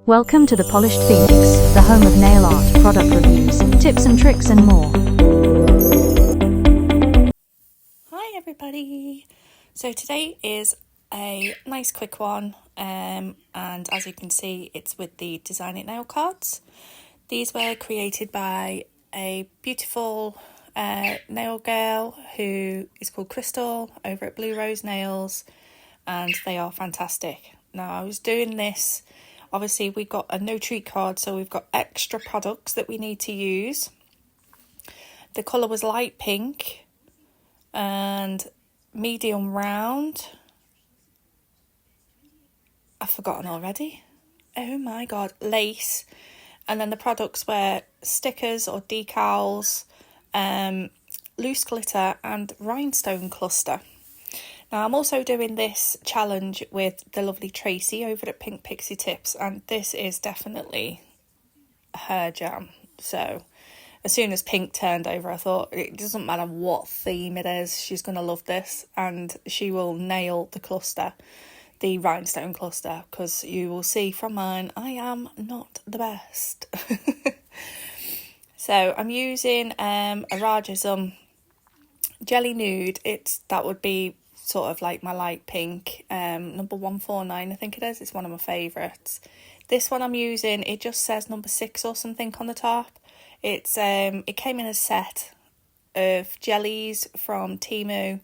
Welcome to the Polished Phoenix, the home of nail art, product reviews, tips and tricks and more. Hi everybody! So today is a nice quick one, and as you can see it's with the Design It nail cards. These were created by a beautiful nail girl who is called Crystal over at Rarjsm Nails, and they are fantastic. Now I was doing this, obviously we got a no treat card, so we've got extra products that we need to use. The colour was light pink and medium round. I've forgotten already. Oh my god, lace. And then the products were stickers or decals, loose glitter and rhinestone cluster. Now I'm also doing this challenge with the lovely Tracey over at Pink Pixie Tips, and this is definitely her jam. So as soon as Pink turned over, I thought it doesn't matter what theme it is, she's going to love this and she will nail the cluster, the rhinestone cluster, because you will see from mine I am not the best. So I'm using a Rarjsm Jelly Nude. That would be sort of like my light pink, number 149 I think it is. It's one of my favourites. This one I'm using, it just says number 6 or something on the top. It came in a set of jellies from Temu.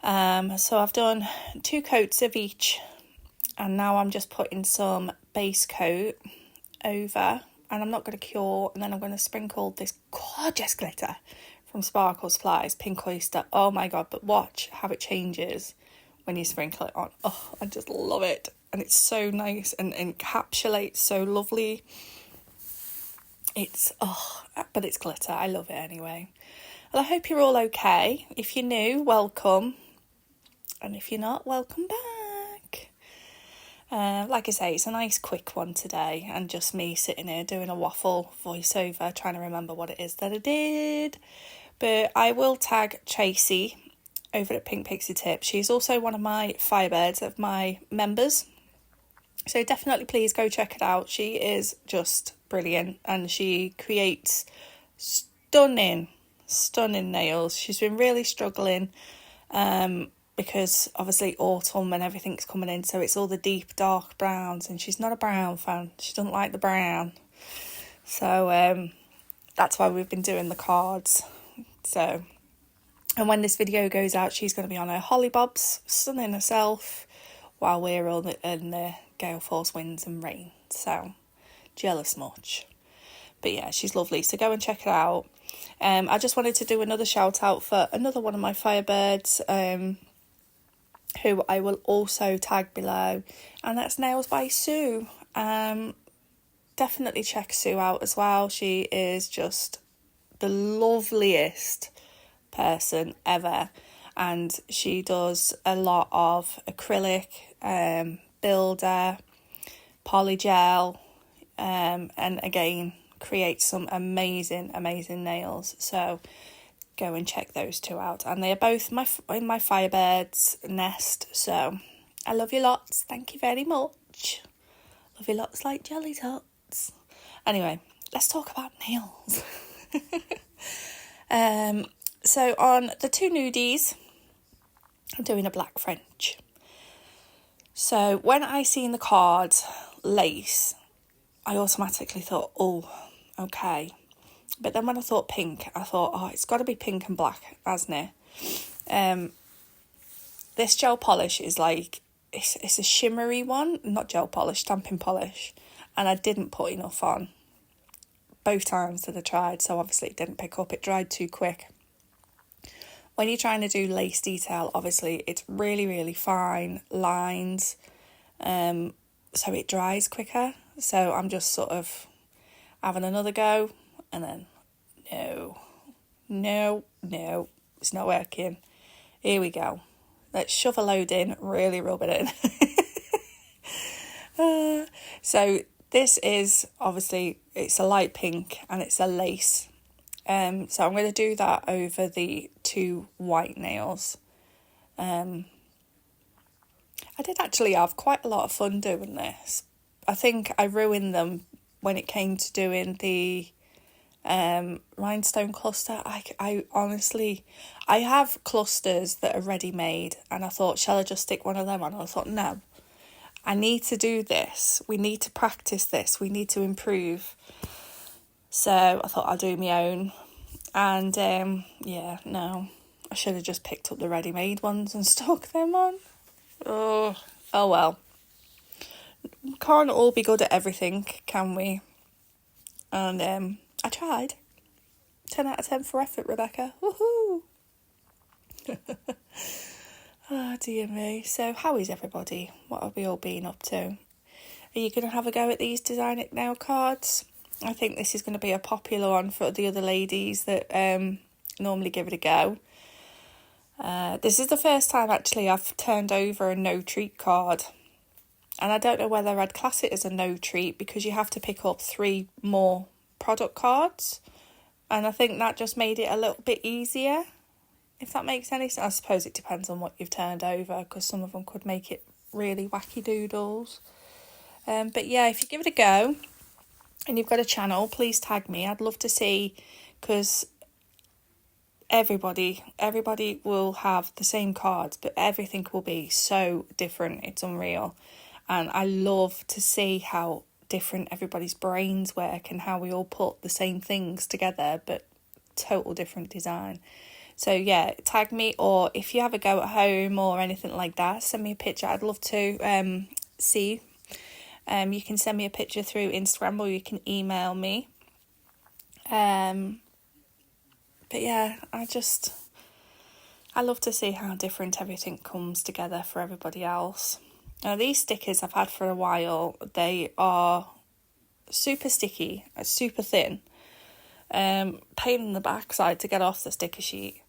So I've done 2 coats of each, and now I'm just putting some base coat over, and I'm not going to cure, and then I'm going to sprinkle this gorgeous glitter from Sparkle Supplies, Pink Oyster. Oh my god, but watch how it changes when you sprinkle it on. Oh, I just love it. And it's so nice and encapsulates so lovely. But it's glitter. I love it anyway. Well, I hope you're all okay. If you're new, welcome. And if you're not, welcome back. Like I say, it's a nice quick one today, and just me sitting here doing a waffle voiceover, trying to remember what it is that I did. But I will tag Tracey over at Pink Pixie Tips. She's also one of my FireBirds of my members. So definitely please go check it out. She is just brilliant, and she creates stunning nails. She's been really struggling because obviously autumn and everything's coming in, so it's all the deep dark browns, and she's not a brown fan. She doesn't like the brown. So that's why we've been doing the cards. So, and when this video goes out, she's going to be on her hollybobs, sunning herself, while we're all in the gale force winds and rain. So, jealous much. But yeah, she's lovely. So go and check it out. I just wanted to do another shout out for another one of my Firebirds, who I will also tag below, and that's Nails by Sue. Definitely check Sue out as well. She is just the loveliest person ever, and she does a lot of acrylic, builder, polygel, and again creates some amazing nails. So go and check those two out, and they are both in my Firebird's nest. So I love you lots. Thank you very much. Love you lots like jelly tots. Anyway, let's talk about nails. So on the 2 nudies, I'm doing a black French. So when I seen the card lace, I automatically thought, oh, okay. But then when I thought pink, I thought, oh, it's got to be pink and black, hasn't it? This gel polish is like, it's a shimmery one, not gel polish, stamping polish. And I didn't put enough on both times that I tried, so obviously it didn't pick up. It dried too quick. When you're trying to do lace detail, obviously it's really fine lines, so it dries quicker. So I'm just sort of having another go, and then no, it's not working. Here we go. Let's shove a load in, really rub it in. So this is obviously, it's a light pink and it's a lace. So I'm going to do that over the 2 white nails. I did actually have quite a lot of fun doing this, I think I ruined them when it came to doing the rhinestone cluster. I honestly, I have clusters that are ready made, and I thought, shall I just stick one of them on? And I thought, no, I need to do this. We need to practice this. We need to improve. So I thought I'll do my own. And yeah, no, I should have just picked up the ready-made ones and stuck them on. Oh well. Can't all be good at everything, can we? And I tried. 10 out of 10 for effort, Rebecca. Woohoo! Oh, dear me. So, how is everybody? What have we all been up to? Are you going to have a go at these Design It Now cards? I think this is going to be a popular one for the other ladies that normally give it a go. This is the first time, actually, I've turned over a no-treat card. And I don't know whether I'd class it as a no-treat because you have to pick up 3 more product cards. And I think that just made it a little bit easier, if that makes any sense. I suppose it depends on what you've turned over, because some of them could make it really wacky doodles. But yeah, if you give it a go and you've got a channel, please tag me. I'd love to see, because everybody will have the same cards, but everything will be so different. It's unreal. And I love to see how different everybody's brains work and how we all put the same things together, but total different design. So yeah, tag me, or if you have a go at home or anything like that, send me a picture. I'd love to see. You can send me a picture through Instagram, or you can email me. But yeah, I love to see how different everything comes together for everybody else. Now, these stickers I've had for a while. They are super sticky, super thin. Pain in the backside to get off the sticker sheet.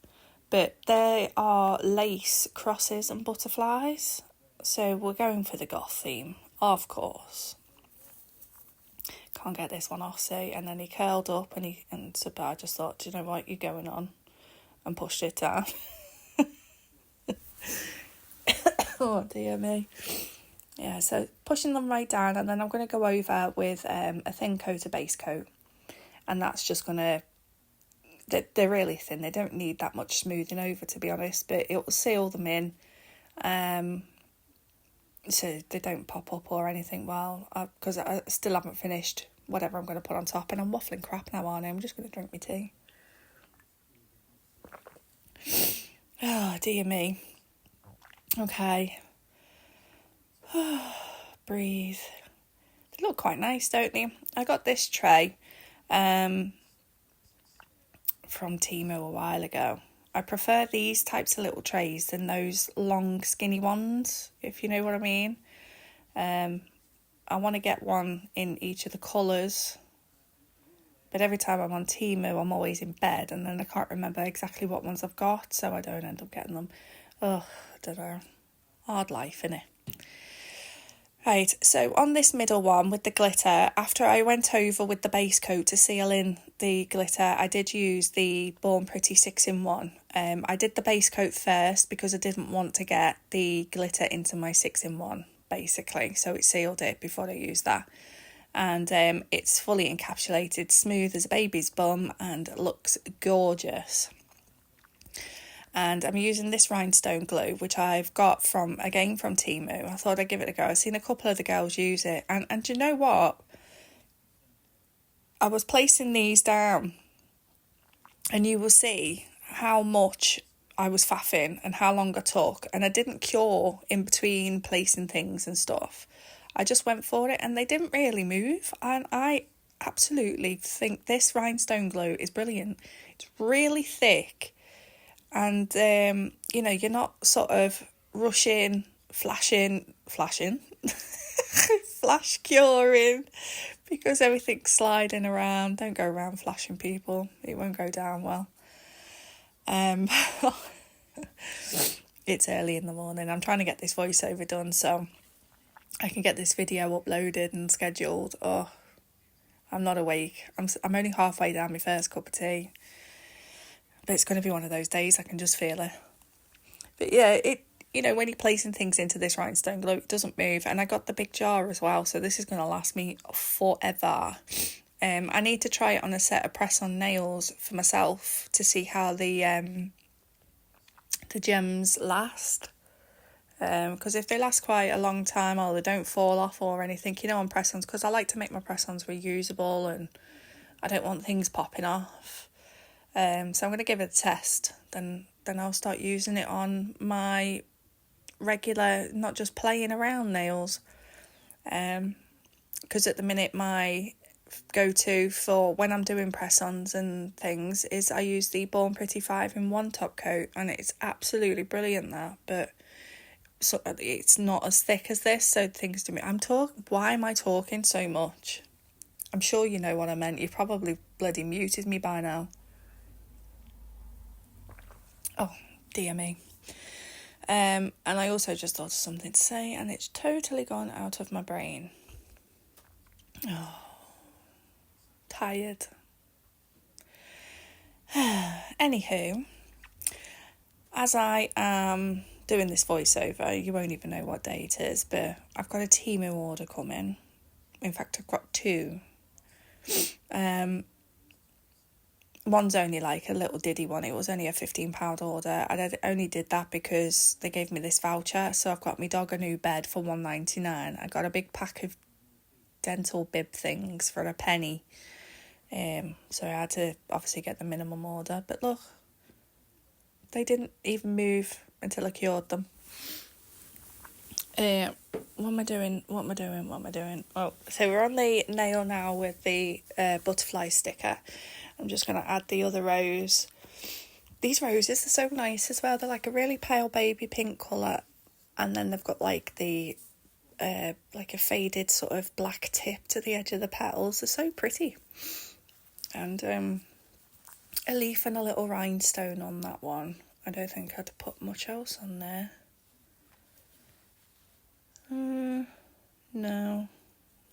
But they are lace crosses and butterflies. So we're going for the goth theme, of course. Can't get this one off, see? And then he curled up and so I just thought, do you know what, you're going on, and pushed it down. Oh, dear me. Yeah, so pushing them right down, and then I'm going to go over with a thin coat of base coat. And that's just going to... They're really thin. They don't need that much smoothing over, to be honest. But it will seal them in. So they don't pop up or anything. Well, because I still haven't finished whatever I'm going to put on top. And I'm waffling crap now, aren't I? I'm just going to drink my tea. Oh, dear me. Okay. Breathe. They look quite nice, don't they? I got this tray from Temu a while ago. I prefer these types of little trays than those long skinny ones, if you know what I mean. I want to get one in each of the colours, but every time I'm on Temu I'm always in bed, and then I can't remember exactly what ones I've got, so I don't end up getting them. Oh, I don't know. Hard life, innit? Right, so on this middle one with the glitter, after I went over with the base coat to seal in the glitter, I did use the Born Pretty 6-in-1. I did the base coat first because I didn't want to get the glitter into my 6-in-1, basically. So it sealed it before I used that. And it's fully encapsulated, smooth as a baby's bum, and looks gorgeous. And I'm using this rhinestone glue, which I've got from Temu. I thought I'd give it a go. I've seen a couple of the girls use it. And do you know what? I was placing these down, and you will see how much I was faffing and how long I took. And I didn't cure in between placing things and stuff. I just went for it, and they didn't really move. And I absolutely think this rhinestone glue is brilliant. It's really thick. And, you're not sort of rushing, flash curing, because everything's sliding around. Don't go around flashing people. It won't go down well. It's early in the morning. I'm trying to get this voiceover done so I can get this video uploaded and scheduled. Oh, I'm not awake. I'm only halfway down my first cup of tea. But it's going to be one of those days, I can just feel it. But yeah, you know, when you're placing things into this rhinestone glue, it doesn't move. And I got the big jar as well, so this is going to last me forever. I need to try it on a set of press-on nails for myself to see how the gems last. Because if they last quite a long time or they don't fall off or anything, you know, on press-ons, because I like to make my press-ons reusable and I don't want things popping off. So I'm going to give it a test. Then I'll start using it on my regular, not just playing around nails. Because at the minute my go-to for when I'm doing press-ons and things is I use the Born Pretty 5-in-1 top coat, and it's absolutely brilliant that, but so it's not as thick as this, so things to me. Why am I talking so much? I'm sure you know what I meant. You've probably bloody muted me by now. Oh, dear me. And I also just thought of something to say, and it's totally gone out of my brain. Oh, tired. Anywho, as I am doing this voiceover, you won't even know what day it is, but I've got a Temu order coming. In fact, I've got two. One's only like a little diddy one. It was only a £15 order. I only did that because they gave me this voucher. So I've got my dog a new bed for $1.99. I got a big pack of dental bib things for a penny. So I had to obviously get the minimum order. But look, they didn't even move until I cured them. What am I doing? Oh, so we're on the nail now with the butterfly sticker. I'm just going to add the other rose. These roses are so nice as well. They're like a really pale baby pink colour. And then they've got like the, like a faded sort of black tip to the edge of the petals. They're so pretty. And a leaf and a little rhinestone on that one. I don't think I had to put much else on there. No,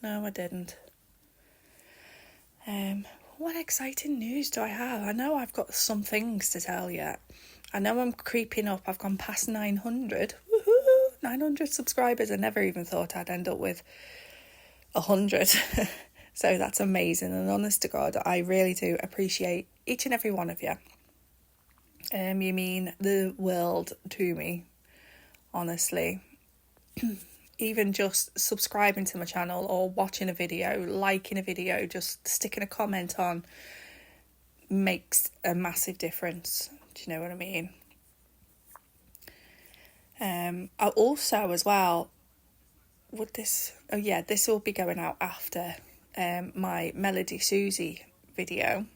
I didn't. What exciting news do I have? I know I've got some things to tell you. I know I'm creeping up. I've gone past 900. Woohoo! 900 subscribers. I never even thought I'd end up with 100. So that's amazing. And honest to God, I really do appreciate each and every one of you. You mean the world to me, honestly. Even just subscribing to my channel or watching a video, liking a video, just sticking a comment on makes a massive difference. Do you know what I mean? I also as well, this will be going out after my MelodySusie video,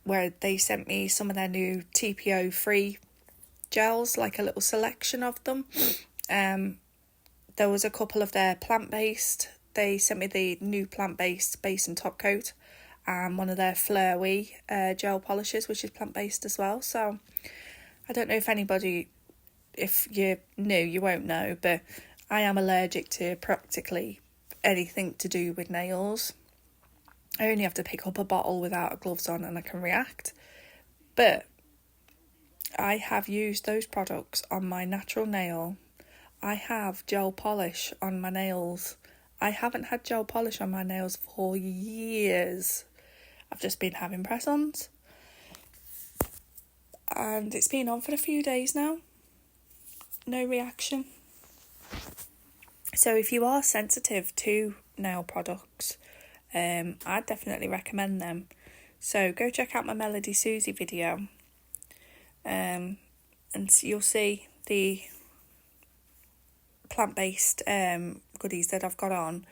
where they sent me some of their new TPO free gels, like a little selection of them. There was a couple of their plant-based. They sent me the new plant-based base and top coat, and one of their Flurry gel polishes, which is plant-based as well. So I don't know if you're new, you won't know, but I am allergic to practically anything to do with nails. I only have to pick up a bottle without gloves on and I can react. But I have used those products on my natural nail. I have gel polish on my nails. I haven't had gel polish on my nails for years. I've just been having press-ons. And it's been on for a few days now. No reaction. So if you are sensitive to nail products, I'd definitely recommend them. So go check out my MelodySusie video. And you'll see the plant-based goodies that I've got on,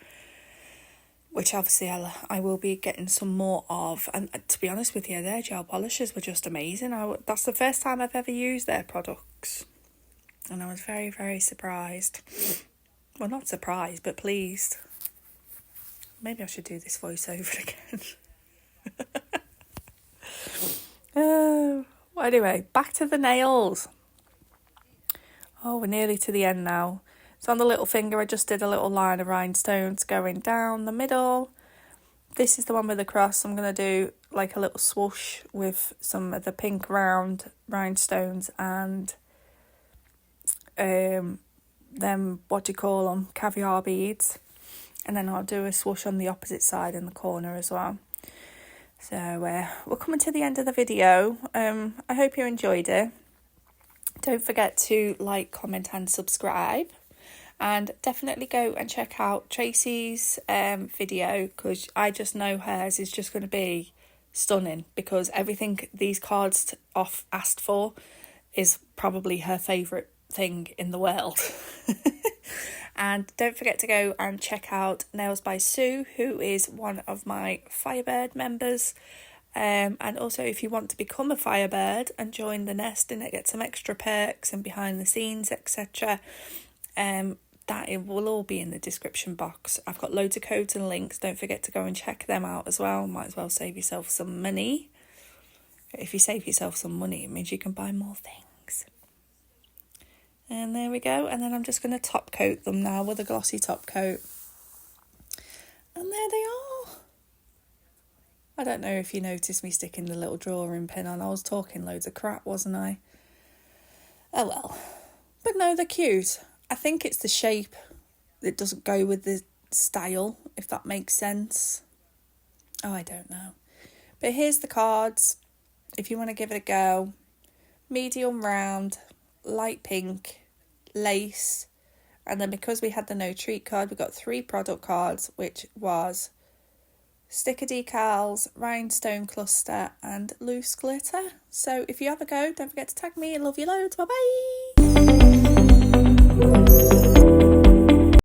which obviously I will be getting some more of. And to be honest with you, their gel polishes were just amazing. That's the first time I've ever used their products, and I was very, very surprised. Well, not surprised, but pleased. Maybe I should do this voiceover again. Well, anyway, back to the nails. Oh, we're nearly to the end now. So on the little finger, I just did a little line of rhinestones going down the middle. This is the one with the cross. I'm going to do like a little swoosh with some of the pink round rhinestones and them, what do you call them, caviar beads, and then I'll do a swoosh on the opposite side in the corner as well. So we're coming to the end of the video. I hope you enjoyed it. Don't forget to like, comment and subscribe, and definitely go and check out Tracey's video, because I just know hers is just going to be stunning, because everything these cards asked for is probably her favourite thing in the world. And don't forget to go and check out Nails by Sue, who is one of my FireBird members. And also, if you want to become a FireBird and join the nest and get some extra perks and behind the scenes, etc., that it will all be in the description box. I've got loads of codes and links. Don't forget to go and check them out as well. Might as well save yourself some money. If you save yourself some money, it means you can buy more things. And there we go. And then I'm just going to top coat them now with a glossy top coat. And there they are. I don't know if you noticed me sticking the little drawing pin on. I was talking loads of crap, wasn't I? Oh well. But no, they're cute. I think it's the shape that doesn't go with the style, if that makes sense. Oh, I don't know. But here's the cards, if you want to give it a go. Medium round, light pink, lace, and then because we had the no treat card, we got 3 product cards, which was sticker decals, rhinestone cluster, and loose glitter. So if you have a go, don't forget to tag me. I love you loads. Bye bye.